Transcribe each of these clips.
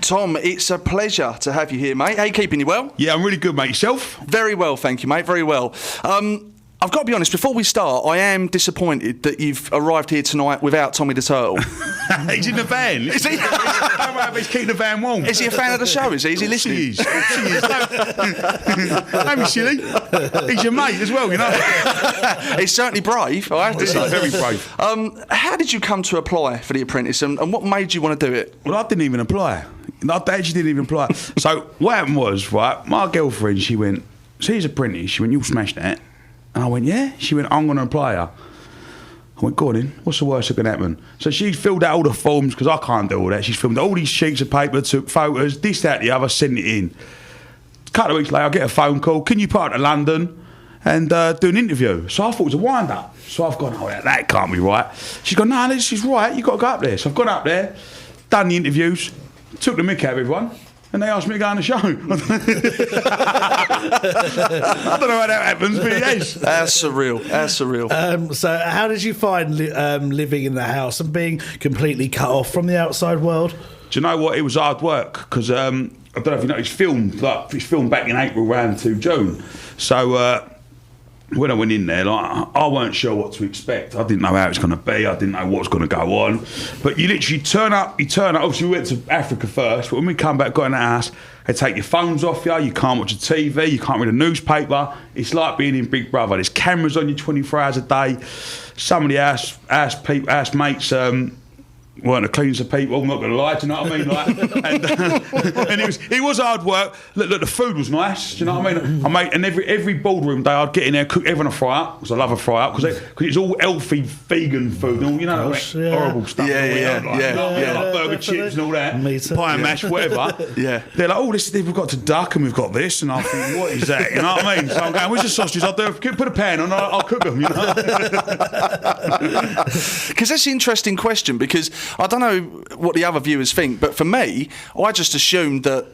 Tom, it's a pleasure to have you here, mate. How you keeping? You well? Yeah, I'm really good, mate. Yourself? Very well, thank you, mate. Very well. I've got to be honest, before we start, I am disappointed that you've arrived here tonight without Tommy the Turtle. He's in the van. Is he? He's keeping the van warm. Is he a fan of the show? Is he? Is he listening? He is. Don't be silly. He's your mate as well, you know. He's certainly brave, I have to say. Very brave. How did you come to apply for The Apprentice and what made you want to do it? Well, I didn't even apply. I actually didn't even apply. So what happened was, right, my girlfriend, she went, "See, he's Apprentice." She went, "You'll smash that." And I went, "Yeah?" She went, "I'm going to apply her." I went, "Go on in. What's the worst that can happen?" So she filled out all the forms, because I can't do all that. She's filled out all these sheets of paper, took photos, this, that, the other, sent it in. A couple of weeks later, I get a phone call. "Can you part to London and do an interview?" So I thought it was a wind-up. So I've gone, "Oh, that can't be right." She's gone, "No, this is right. You've got to go up there." So I've gone up there, done the interviews, took the mick out of everyone. And they asked me to go on the show. I don't know how that happens, but yes. That's surreal. That's surreal. So how did you find living in the house and being completely cut off from the outside world? Do you know what? It was hard work, because I don't know if you know, it's filmed back in April round to June. So when I went in there, I weren't sure what to expect. I didn't know how it was going to be. I didn't know what was going to go on. But you literally turn up. Obviously, we went to Africa first, but when we come back, got in the house, they take your phones off you. You can't watch the TV. You can't read a newspaper. It's like being in Big Brother. There's cameras on you 24 hours a day. Some of the house mates weren't the cleanest of people. I'm not going to lie, do you know what I mean? Like, and it was hard work. Look, the food was nice. Do you know what I mean? And every boardroom day, I'd get in there, cook everyone a fry up, because I love a fry up, because it's all healthy vegan food, and all, you know, horrible stuff. Yeah. Like burger chips and all that, pie and mash, whatever. Yeah. They're like, "Oh, we've got to duck and we've got this," and I think, what is that? You know what I mean? So I'm going, "Where's the sausages? Put a pan on, I'll cook them." You know? Because that's an interesting question, because I don't know what the other viewers think, but for me, I just assumed that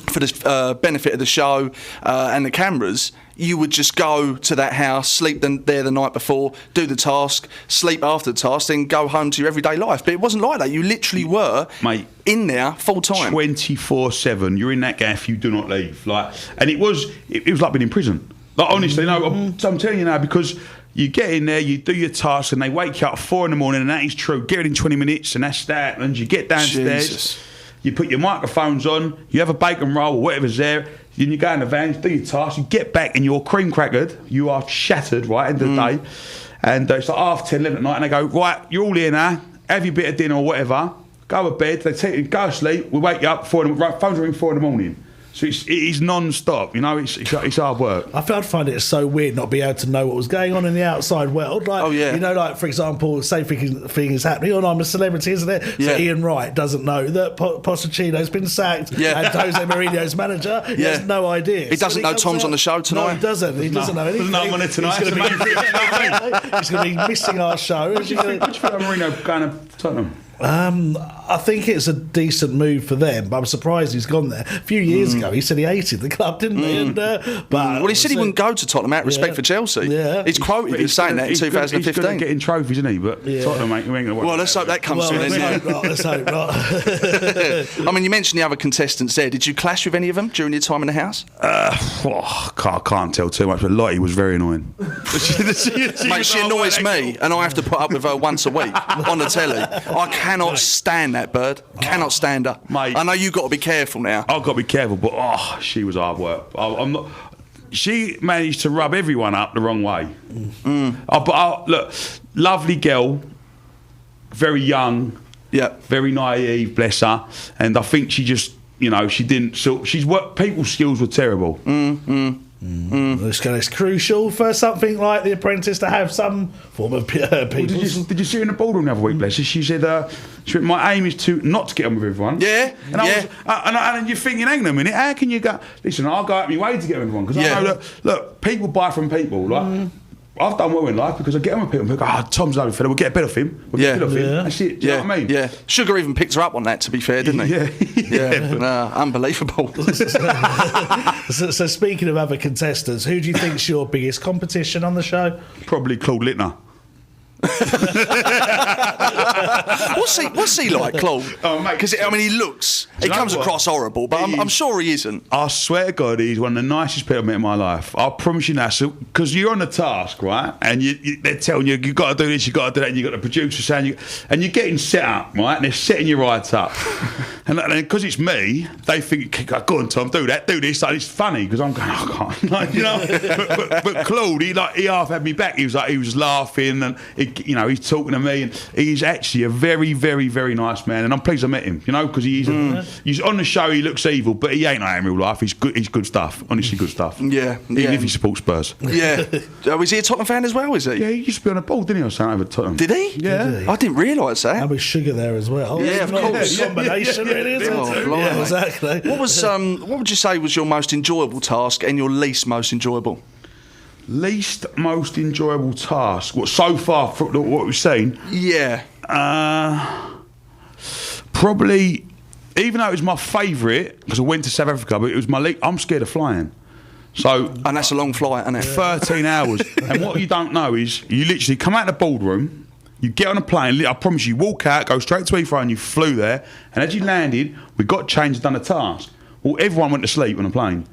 for the benefit of the show and the cameras, you would just go to that house, sleep there the night before, do the task, sleep after the task, then go home to your everyday life. But it wasn't like that. You literally were, mate, in there full time, 24/7. You're in that gaff. You do not leave. And it was like being in prison. Like, honestly, no, I'm telling you now, because you get in there, you do your tasks, and they wake you up at 4 a.m, and that is true. Get it in 20 minutes, and that's that. And you get downstairs, Jesus. You put your microphones on, you have a bacon roll or whatever's there, then you go in the van, you do your tasks, you get back, and you're cream crackered. You are shattered, right, end of the day. And it's like 10:30, 11 at night, and they go, "Right, you're all here now, have your bit of dinner or whatever, go to bed." They take you, go to sleep, we wake you up, phones ring 4 a.m. So it is non-stop, you know, it's hard work. I'd find it so weird not being able to know what was going on in the outside world. Like, oh, yeah. You know, like, for example, same thing is happening, and I'm a celebrity, isn't it? Yeah. So Ian Wright doesn't know that Pochettino's been sacked, and Jose Mourinho's manager, he has no idea. He doesn't know Tom's on the show tonight? No, he doesn't. He doesn't know anything. Doesn't know I'm on it tonight. He's going to be missing our show. What do you think of Mourinho going to Tottenham? I think it's a decent move for them, but I'm surprised he's gone there. A few years ago, he said he hated the club, didn't he? And, well, he said he wouldn't go to Tottenham out of respect for Chelsea. Yeah. He's quoted as saying that in 2015. He's going to get in trophies, isn't he? But Tottenham, mate, we ain't going to work. Well, let's hope that comes through. Let's hope not. I mean, you mentioned the other contestants there. Did you clash with any of them during your time in the house? I can't tell too much, but Lottie was very annoying. Mate, she annoys me, and I have to put up with her once a week on the telly. I cannot stand that bird. Cannot stand her. Mate, I know you've got to be careful now. I've got to be careful, but she was hard work. I'm not. She managed to rub everyone up the wrong way. Look, lovely girl, very young, very naive, bless her, and I think she just, you know, she didn't. So people's skills were terrible. It's crucial for something like The Apprentice to have some form of people. Did you see her in the ballroom the other week, bless her? She said, "My aim is not to get on with everyone." Yeah, and you're thinking, hang on a minute, how can you go? Listen, I'll go out my way to get on with everyone, because I know that, look, people buy from people. Like, I've done well in life because I get on with people and people go, Tom's a lovely fella, we'll get a bit of him. We'll get a bit of him. That's it. Do you know what I mean? Yeah. Sugar even picked her up on that, to be fair, didn't he? Unbelievable. So speaking of other contestants, who do you think's your biggest competition on the show? Probably Claude Littner. What's he like, Claude? Oh, mate. Because I mean, he comes what? across horrible, but I'm sure he isn't. I swear to God, he's one of the nicest people I've met in my life. I promise you now. So, because you're on the task, right? And they're telling you, you've got to do this, you've got to do that, and you've got the producer saying, and you're getting set up, right? And they're setting you right up. And because it's me, they think, go on, Tom, do that, do this. And it's funny because I'm going, I can't. Like, you know? but Claude, he half had me back. He was laughing and, he's talking to me. And he's actually a very, very, very nice man. And I'm pleased I met him, because he's on the show, he looks evil, but he ain't like that in real life. He's good stuff. Honestly, good stuff. Yeah. Even if he supports Spurs. Yeah. Was he a Tottenham fan as well, is he? Yeah, he used to be on a ball, didn't he, or something over Tottenham? Did he? Yeah. Did he? I didn't realise that. And with Sugar there as well. Yeah, of course. Combination, really, isn't Oh, it? blimey. Yeah, exactly. What would you say was your most enjoyable task and your least most enjoyable? Least most enjoyable task? What, so far from what we've seen? Yeah. Probably, even though it was my favourite, because I went to South Africa, but it was I'm scared of flying. So, And that's a long flight, isn't it? 13 hours. And what you don't know is, you literally come out of the boardroom, you get on a plane, I promise you walk out, go straight to Heathrow, and you flew there. And as you landed, we got changed, done a task. Well, everyone went to sleep on a plane.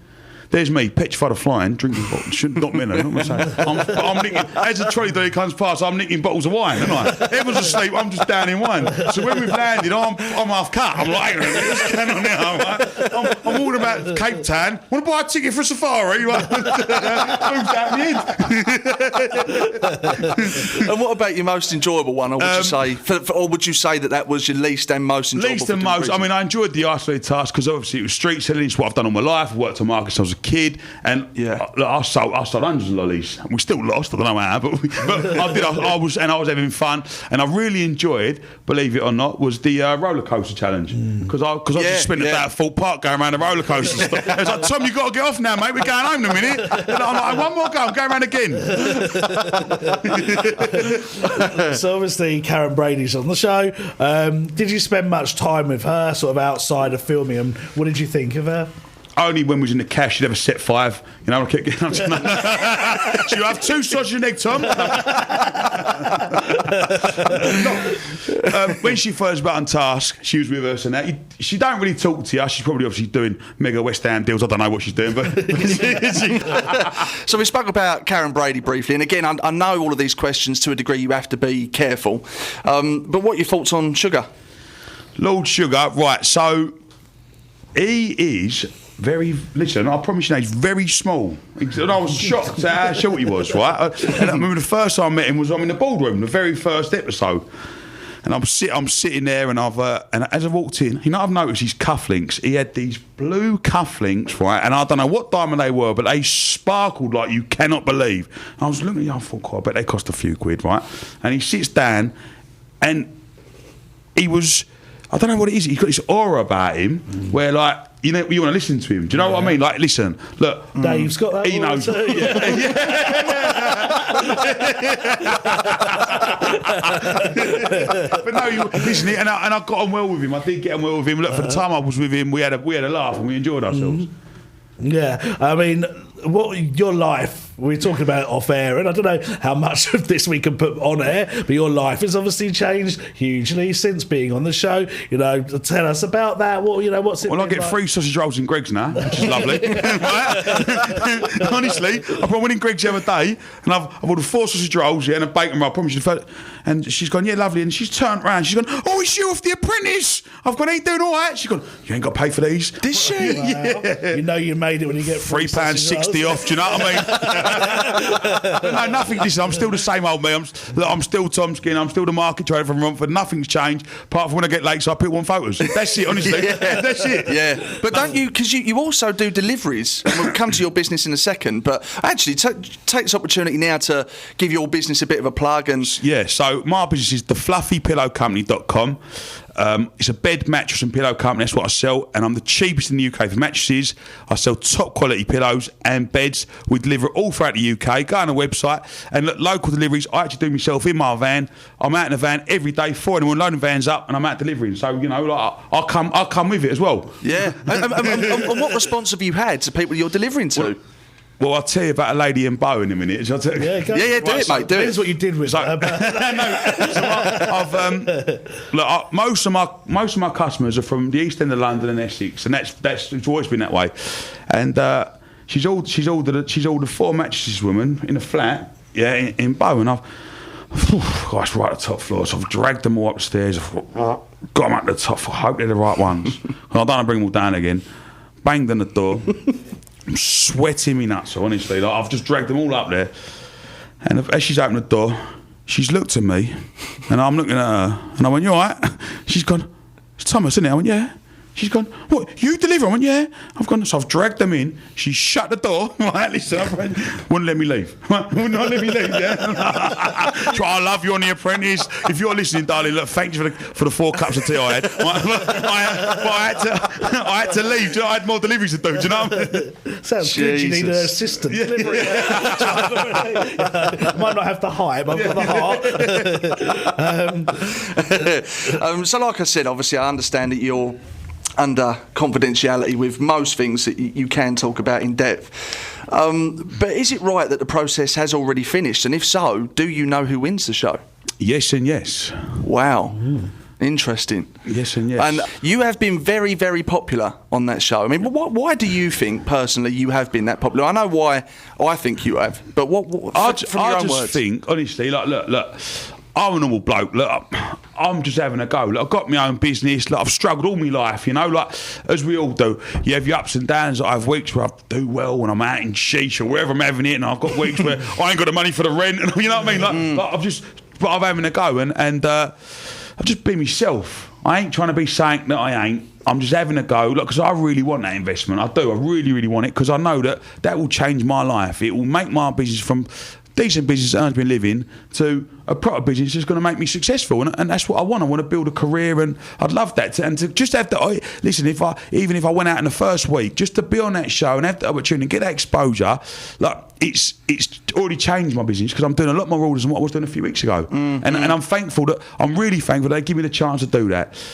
There's me, petrified of flying, drinking bottles. Not me, no, not myself. I'm nicking, as the trolley dolly comes past, I'm nicking bottles of wine, aren't I? Everyone's asleep, I'm just down in wine. So when we've landed, I'm half cut. I'm like, what's going on now? Right? I'm all about Cape Town. Want to buy a ticket for a safari? Right? Moves out the end. And what about your most enjoyable one, or would you say, or would you say that was your least and most enjoyable? Least and most. I mean, I enjoyed the isolated task because obviously it was street selling. It's what I've done all my life. I worked on markets. I was a kid, and I sold hundreds of lollies. We still lost. I don't know how, but I did. I was having fun, and I really enjoyed. Believe it or not, was the roller coaster challenge because I just spent a day at Fort Park going around the roller coasters. It was like, Tom, you got to get off now, mate. We're going home in a minute. And I'm like, one more go. I'm going around again. So obviously Karen Brady's on the show. Did you spend much time with her, sort of outside of filming, and what did you think of her? Only when we was in the cash, she'd have a set 5. I kept getting. She'll have 2 sausage and egg, Tom. When she first got on task, she was with us, and that. She don't really talk to you. She's probably obviously doing mega West Ham deals. I don't know what she's doing, but. So we spoke about Karen Brady briefly, and again, I know all of these questions to a degree. You have to be careful. But what are your thoughts on Sugar? Lord Sugar, right? So he is. Listen, I promise you now, he's very small. And I was shocked at how short he was, right? And I remember the first time I met him was in the ballroom, the very first episode. And I'm sitting there, and and as I walked in, I've noticed his cufflinks. He had these blue cufflinks, right? And I don't know what diamond they were, but they sparkled like you cannot believe. And I was looking at him, I thought, God, I bet they cost a few quid, right? And he sits down, and he was, I don't know what it is, he's got this aura about him where, like, you want to listen to him. Do you know what I mean? Like, listen, look. Dave's got that. He knows. But no, listen, and I got on well with him. I did get on well with him. Look, for the time I was with him, we had a laugh and we enjoyed ourselves. Yeah, I mean, what your life, we're talking about off air, and I don't know how much of this we can put on air, but your life has obviously changed hugely since being on the show. Tell us about that. What's it? Well, I get like? 3 sausage rolls in Greg's now, which is lovely. Honestly, I went in Greg's the other day, and I've ordered 4 sausage rolls, and a bacon roll. I promise you. And she's gone, yeah, lovely. And she's turned around. She's gone, oh, it's you off The Apprentice. I've gone, ain't doing all right. She's gone, you ain't got to pay for these. Did she? Wow. Yeah. You made it when you get £3.60 off. Do you know what I mean? No, nothing. Listen, I'm still the same old me. I'm still Tom Skin. I'm still the market trader from Romford. Nothing's changed, apart from when I get late, so I put on photos. That's it, honestly. That's it. Yeah. But don't you, because you also do deliveries, and we'll come to your business in a second, but actually take this opportunity now to give your business a bit of a plug. And yeah, so my business is thefluffypillowcompany.com. It's a bed, mattress and pillow company. That's what I sell, and I'm the cheapest in the UK for mattresses. I sell top quality pillows and beds. We deliver it all throughout the UK. Go on the website and look, local deliveries. I actually do myself in my van. I'm out in the van every day, 4 in the morning, loading vans up, and I'm out delivering. So I'll come with it as well. Yeah. And what response have you had to people you're delivering to? Well, I'll tell you about a lady in Bow in a minute. Shall I tell you? Yeah, do it, mate. Do Depends it. what you did with her. Most of my customers are from the East End of London and Essex, and that's it's always been that way. And she's ordered 4 mattresses, woman, in a flat, in Bow, and gosh, right at the top floor. So I've dragged them all upstairs. I've got them up to the top. I hope they're the right ones. And I don't want to bring them all down again. Banged on the door. I'm sweating me nuts, honestly. Like, I've just dragged them all up there. And as she's opened the door, she's looked at me, and I'm looking at her, and I went, "You all right?" She's gone, "It's Thomas, isn't it?" I went, "Yeah." She's gone, "What, you deliver?" I went, "Yeah." I've gone, so I've dragged them in. She shut the door. Right, listen, wouldn't let me leave. Would not let me leave, yeah. So I love you on The Apprentice. If you're listening, darling, look, thank you for the 4 cups of tea I had. But I had to leave. Do you know, I had more deliveries to do. Do you know what I mean? Sounds good. You need an assistant. Delivery. Might not have the height, but I've got the heart. So, like I said, obviously, I understand that you're under confidentiality with most things that you can talk about in depth. But is it right that the process has already finished? And if so, do you know who wins the show? Yes and yes. Wow. Interesting. Yes and yes. And you have been very, very popular on that show. I mean, why do you think, personally, you have been that popular? I know why I think you have, but from your own words? I just think, honestly, like, look, I'm a normal bloke. Look, I'm just having a go. Look, I've got my own business. Look, I've struggled all my life, you know, like, as we all do. You have your ups and downs. I have weeks where I do well when I'm out in sheesh or wherever I'm having it, and I've got weeks where I ain't got the money for the rent, and you know what I mean? Like, I'm having a go, and I've just been myself. I ain't trying to be saying that I ain't. I'm just having a go, because I really want that investment. I do. I really, really want it, because I know that will change my life. It will make my business from decent business that earns me a living to a proper business that's going to make me successful, and that's what I want. I want to build a career, and I'd love that. And to just have that. Listen, even if I went out in the first week, just to be on that show and have the opportunity and get that exposure, like it's already changed my business, because I'm doing a lot more orders than what I was doing a few weeks ago, and I'm thankful I'm really thankful they give me the chance to do that.